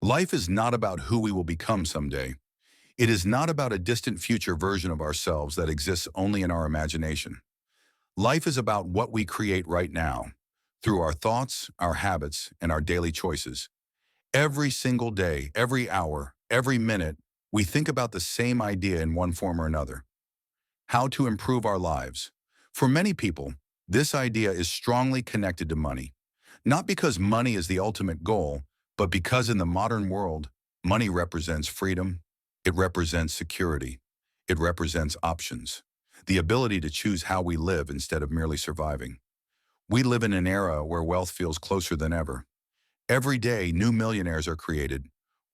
Life is not about who we will become someday. It is not about a distant future version of ourselves that exists only in our imagination. Life is about what we create right now, through our thoughts, our habits, and our daily choices. Every single day, every hour, every minute, we think about the same idea in one form or another: how to improve our lives. For many people, this idea is strongly connected to money. Not because money is the ultimate goal, but because in the modern world, money represents freedom, it represents security, it represents options, the ability to choose how we live instead of merely surviving. We live in an era where wealth feels closer than ever. Every day, new millionaires are created.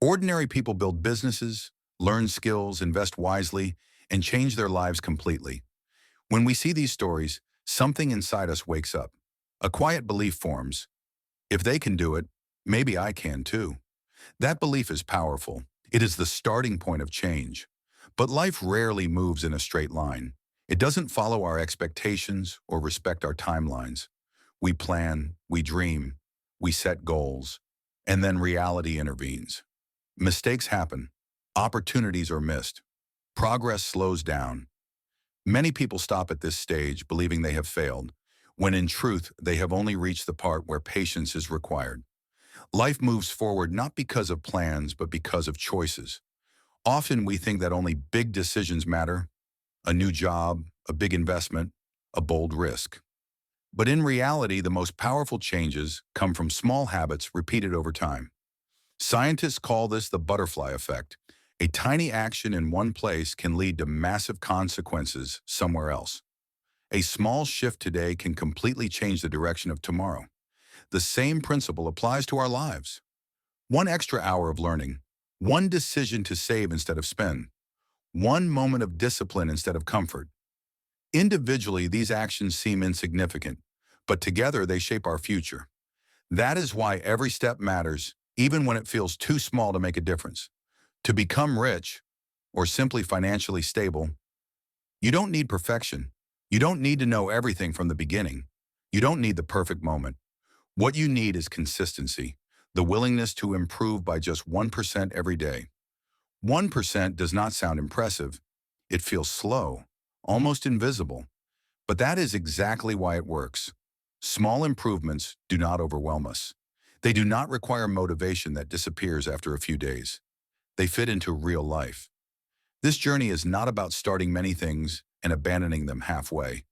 Ordinary people build businesses, learn skills, invest wisely, and change their lives completely. When we see these stories, something inside us wakes up. A quiet belief forms: if they can do it, maybe I can too. That belief is powerful. It is the starting point of change. But life rarely moves in a straight line. It doesn't follow our expectations or respect our timelines. We plan, we dream, we set goals, and then reality intervenes. Mistakes happen. Opportunities are missed. Progress slows down. Many people stop at this stage believing they have failed, when in truth they have only reached the part where patience is required. Life moves forward not because of plans, but because of choices. Often we think that only big decisions matter: a new job, a big investment, a bold risk. But in reality, the most powerful changes come from small habits repeated over time. Scientists call this the butterfly effect. A tiny action in one place can lead to massive consequences somewhere else. A small shift today can completely change the direction of tomorrow. The same principle applies to our lives. One extra hour of learning, one decision to save instead of spend, one moment of discipline instead of comfort. Individually, these actions seem insignificant, but together they shape our future. That is why every step matters, even when it feels too small to make a difference. To become rich, or simply financially stable, you don't need perfection. You don't need to know everything from the beginning. You don't need the perfect moment. What you need is consistency, the willingness to improve by just 1% every day. 1% does not sound impressive. It feels slow, almost invisible. But that is exactly why it works. Small improvements do not overwhelm us. They do not require motivation that disappears after a few days. They fit into real life. This journey is not about starting many things and abandoning them halfway.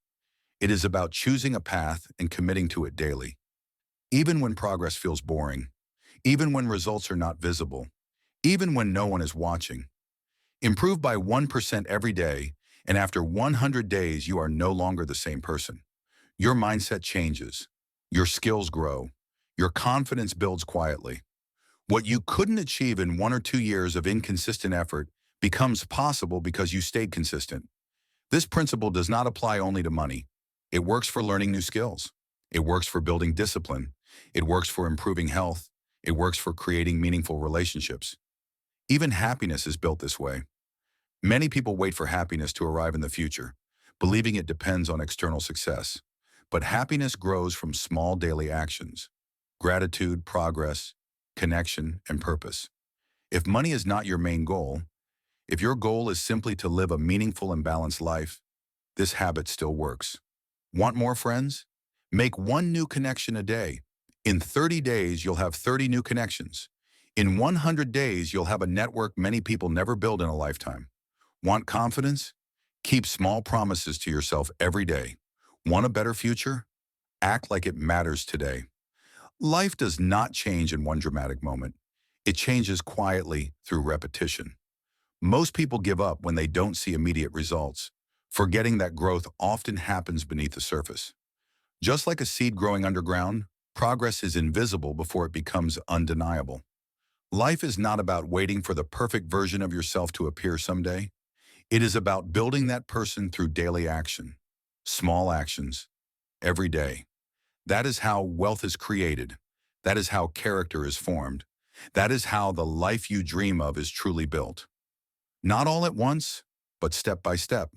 It is about choosing a path and committing to it daily. Even when progress feels boring, even when results are not visible, even when no one is watching. Improve by 1% every day, and after 100 days, you are no longer the same person. Your mindset changes. Your skills grow. Your confidence builds quietly. What you couldn't achieve in 1 or 2 years of inconsistent effort becomes possible because you stayed consistent. This principle does not apply only to money. It works for learning new skills. It works for building discipline. It works for improving health. It works for creating meaningful relationships. Even happiness is built this way. Many people wait for happiness to arrive in the future, believing it depends on external success. But happiness grows from small daily actions: gratitude, progress, connection, and purpose. If money is not your main goal, if your goal is simply to live a meaningful and balanced life, this habit still works. Want more friends? Make one new connection a day. In 30 days, you'll have 30 new connections. In 100 days, you'll have a network many people never build in a lifetime. Want confidence? Keep small promises to yourself every day. Want a better future? Act like it matters today. Life does not change in one dramatic moment. It changes quietly through repetition. Most people give up when they don't see immediate results, forgetting that growth often happens beneath the surface. Just like a seed growing underground, progress is invisible before it becomes undeniable. Life is not about waiting for the perfect version of yourself to appear someday. It is about building that person through daily action, small actions, every day. That is how wealth is created. That is how character is formed. That is how the life you dream of is truly built. Not all at once, but step by step.